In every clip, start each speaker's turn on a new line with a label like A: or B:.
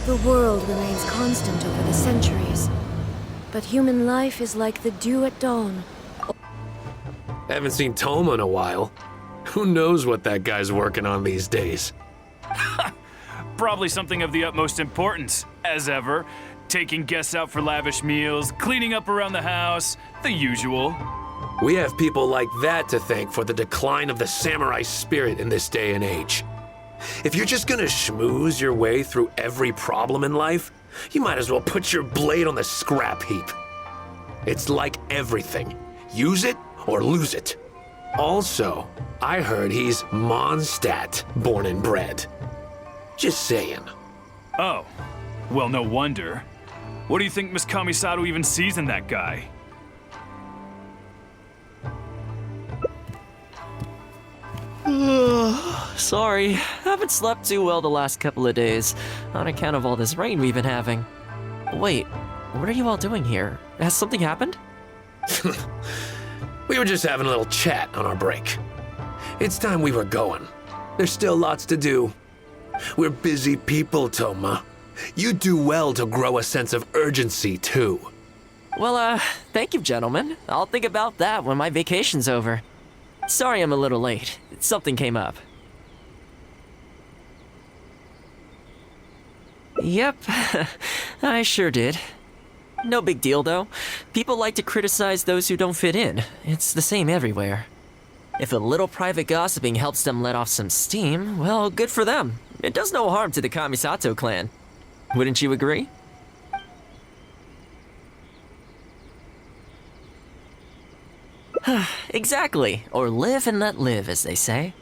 A: The world remains constant over the centuries, but human life is like the dew at dawn.
B: Haven't seen Toma in a while. Who knows what that guy's working on these days?
C: Probably something of the utmost importance, as ever. Taking guests out for lavish meals, cleaning up around the house, the usual.
B: We have people like that to thank for the decline of the samurai spirit in this day and age. If you're just gonna schmooze your way through every problem in life, you might as well put your blade on the scrap heap. It's like everything. Use it or lose it. Also, I heard he's Mondstadt, born and bred. Just saying.
C: Oh, well, no wonder. What do you think Miss Kamisato even sees in that guy?
D: Sorry, haven't slept too well the last couple of days, on account of all this rain we've been having. Wait, what are you all doing here? Has something happened?
B: We were just having a little chat on our break. It's time we were going. There's still lots to do. We're busy people, Toma. You do well to grow a sense of urgency, too.
D: Well, thank you, gentlemen. I'll think about that when my vacation's over. Sorry I'm a little late. Something came up. Yep, I sure did. No big deal, though. People like to criticize those who don't fit in. It's the same everywhere. If a little private gossiping helps them let off some steam, well, good for them. It does no harm to the Kamisato clan. Wouldn't you agree? Exactly, or live and let live, as they say.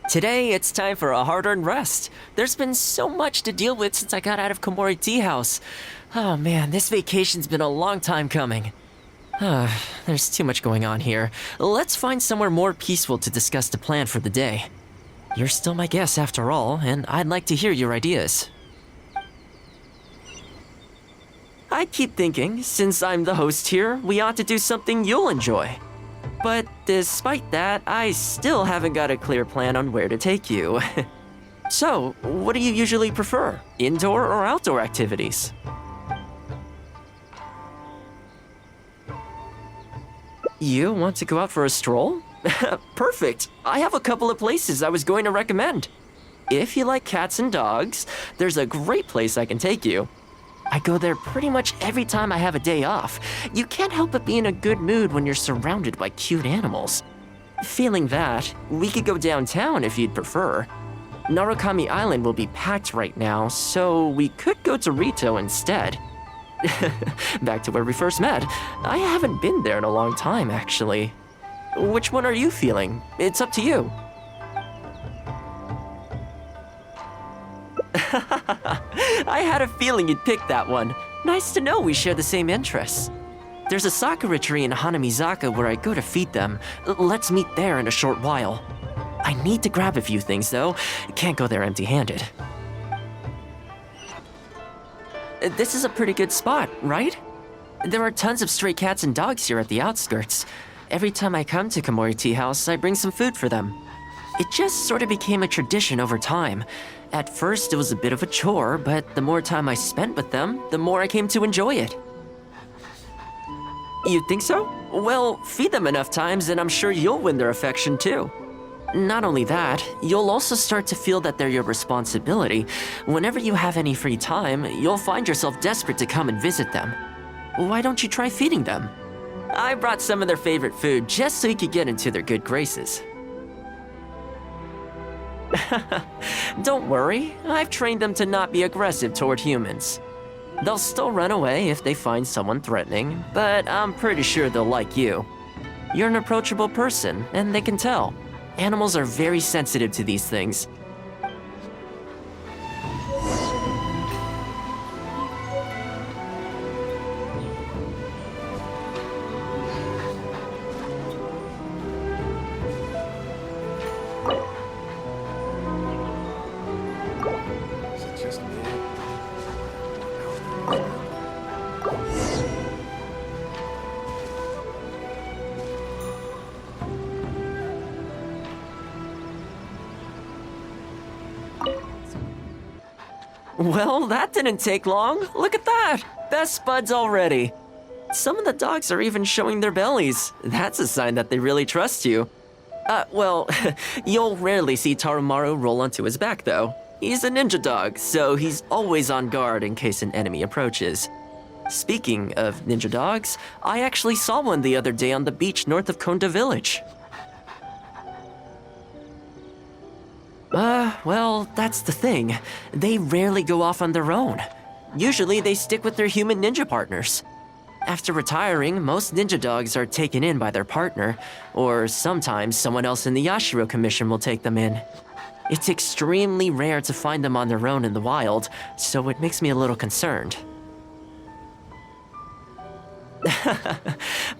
D: Today, it's time for a hard-earned rest. There's been so much to deal with since I got out of Komori Tea House. Oh man, this vacation's been a long time coming. There's too much going on here. Let's find somewhere more peaceful to discuss the plan for the day. You're still my guest after all, and I'd like to hear your ideas. I keep thinking, since I'm the host here, we ought to do something you'll enjoy. But despite that, I still haven't got a clear plan on where to take you. So, what do you usually prefer? Indoor or outdoor activities? You want to go out for a stroll? Perfect! I have a couple of places I was going to recommend. If you like cats and dogs, there's a great place I can take you. I go there pretty much every time I have a day off. You can't help but be in a good mood when you're surrounded by cute animals. Feeling that, we could go downtown if you'd prefer. Narukami Island will be packed right now, so we could go to Rito instead. Back to where we first met. I haven't been there in a long time, actually. Which one are you feeling? It's up to you. I had a feeling you'd pick that one. Nice to know we share the same interests. There's a sakura tree in Hanamizaka where I go to feed them. Let's meet there in a short while. I need to grab a few things, though. Can't go there empty-handed. This is a pretty good spot, right? There are tons of stray cats and dogs here at the outskirts. Every time I come to Komori Tea House, I bring some food for them. It just sort of became a tradition over time. At first, it was a bit of a chore, but the more time I spent with them, the more I came to enjoy it. You think so? Well, feed them enough times and I'm sure you'll win their affection too. Not only that, you'll also start to feel that they're your responsibility. Whenever you have any free time, you'll find yourself desperate to come and visit them. Why don't you try feeding them? I brought some of their favorite food just so you could get into their good graces. Don't worry, I've trained them to not be aggressive toward humans. They'll still run away if they find someone threatening, but I'm pretty sure they'll like you. You're an approachable person, and they can tell. Animals are very sensitive to these things. Well, that didn't take long. Look at that. Best buds already. Some of the dogs are even showing their bellies. That's a sign that they really trust you. Well, you'll rarely see Tarumaru roll onto his back, though. He's a ninja dog, so he's always on guard in case an enemy approaches. Speaking of ninja dogs, I actually saw one the other day on the beach north of Konda Village. Well, that's the thing. They rarely go off on their own. Usually they stick with their human ninja partners. After retiring, most ninja dogs are taken in by their partner, or sometimes someone else in the Yassiro Commission will take them in. It's extremely rare to find them on their own in the wild, so it makes me a little concerned.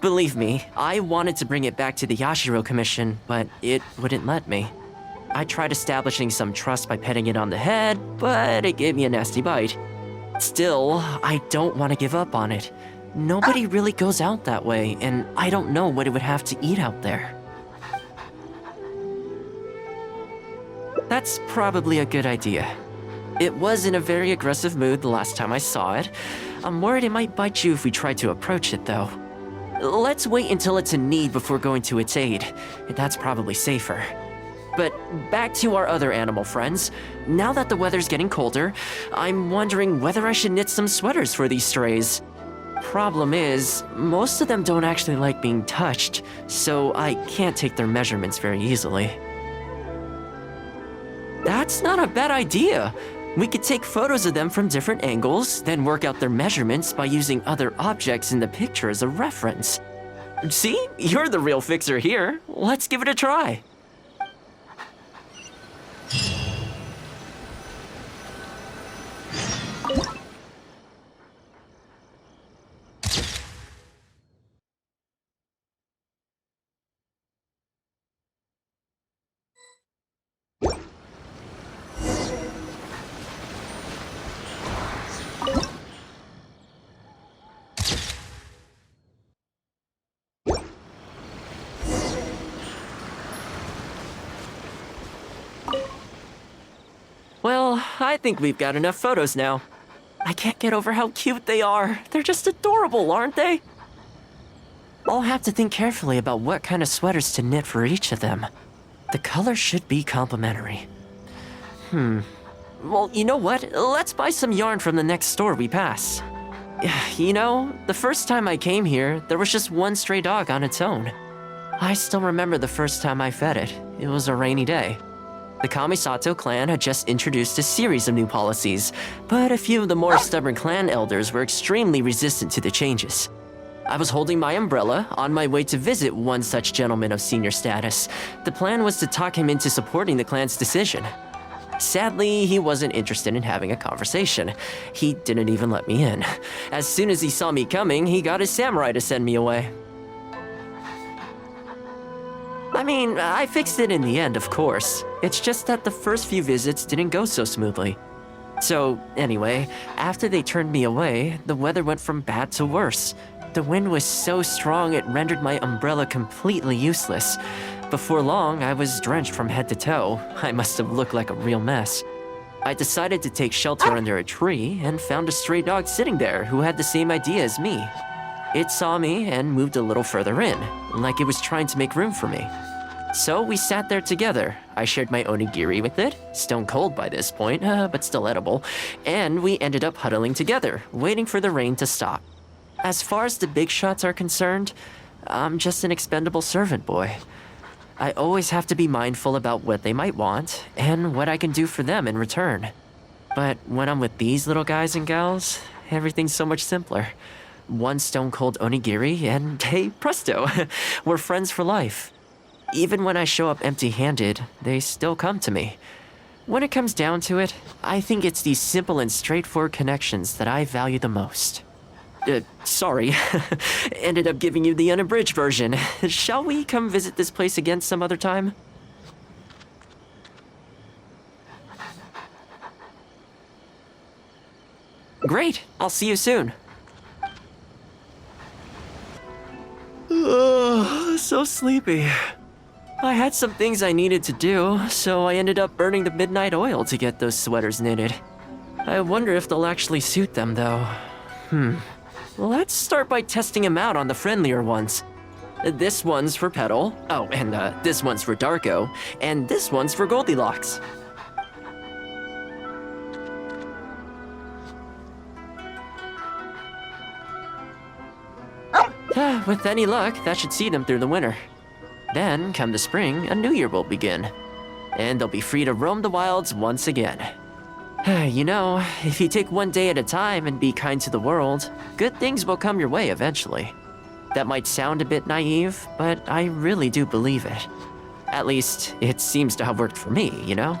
D: Believe me, I wanted to bring it back to the Yassiro Commission, but it wouldn't let me. I tried establishing some trust by petting it on the head, but it gave me a nasty bite. Still, I don't want to give up on it. Nobody really goes out that way, and I don't know what it would have to eat out there. That's probably a good idea. It was in a very aggressive mood the last time I saw it. I'm worried it might bite you if we try to approach it, though. Let's wait until it's in need before going to its aid. That's probably safer. But back to our other animal friends. Now that the weather's getting colder, I'm wondering whether I should knit some sweaters for these strays. Problem is, most of them don't actually like being touched, so I can't take their measurements very easily. That's not a bad idea. We could take photos of them from different angles, then work out their measurements by using other objects in the picture as a reference. See? You're the real fixer here. Let's give it a try. Well, I think we've got enough photos now. I can't get over how cute they are. They're just adorable, aren't they? I'll have to think carefully about what kind of sweaters to knit for each of them. The colors should be complementary. Well, you know what? Let's buy some yarn from the next store we pass. You know, the first time I came here, there was just one stray dog on its own. I still remember the first time I fed it. It was a rainy day. The Kamisato clan had just introduced a series of new policies, but a few of the more stubborn clan elders were extremely resistant to the changes. I was holding my umbrella on my way to visit one such gentleman of senior status. The plan was to talk him into supporting the clan's decision. Sadly, he wasn't interested in having a conversation. He didn't even let me in. As soon as he saw me coming, he got his samurai to send me away. I mean, I fixed it in the end, of course. It's just that the first few visits didn't go so smoothly. So, anyway, after they turned me away, the weather went from bad to worse. The wind was so strong it rendered my umbrella completely useless. Before long, I was drenched from head to toe. I must have looked like a real mess. I decided to take shelter under a tree and found a stray dog sitting there who had the same idea as me. It saw me and moved a little further in, like it was trying to make room for me. So we sat there together. I shared my onigiri with it, stone cold by this point, but still edible, and we ended up huddling together, waiting for the rain to stop. As far as the big shots are concerned, I'm just an expendable servant boy. I always have to be mindful about what they might want and what I can do for them in return. But when I'm with these little guys and gals, everything's so much simpler. One stone-cold onigiri, and hey, presto, we're friends for life. Even when I show up empty-handed, they still come to me. When it comes down to it, I think it's these simple and straightforward connections that I value the most. Sorry. Ended up giving you the unabridged version. Shall we come visit this place again some other time? Great. I'll see you soon. So sleepy. I had some things I needed to do, so I ended up burning the midnight oil to get those sweaters knitted. I wonder if they'll actually suit them, though. Let's start by testing them out on the friendlier ones. This one's for Petal. Oh, and this one's for Darko. And this one's for Goldilocks. With any luck, that should see them through the winter. Then, come the spring, a new year will begin. And they'll be free to roam the wilds once again. You know, if you take one day at a time and be kind to the world, good things will come your way eventually. That might sound a bit naive, but I really do believe it. At least, it seems to have worked for me, you know?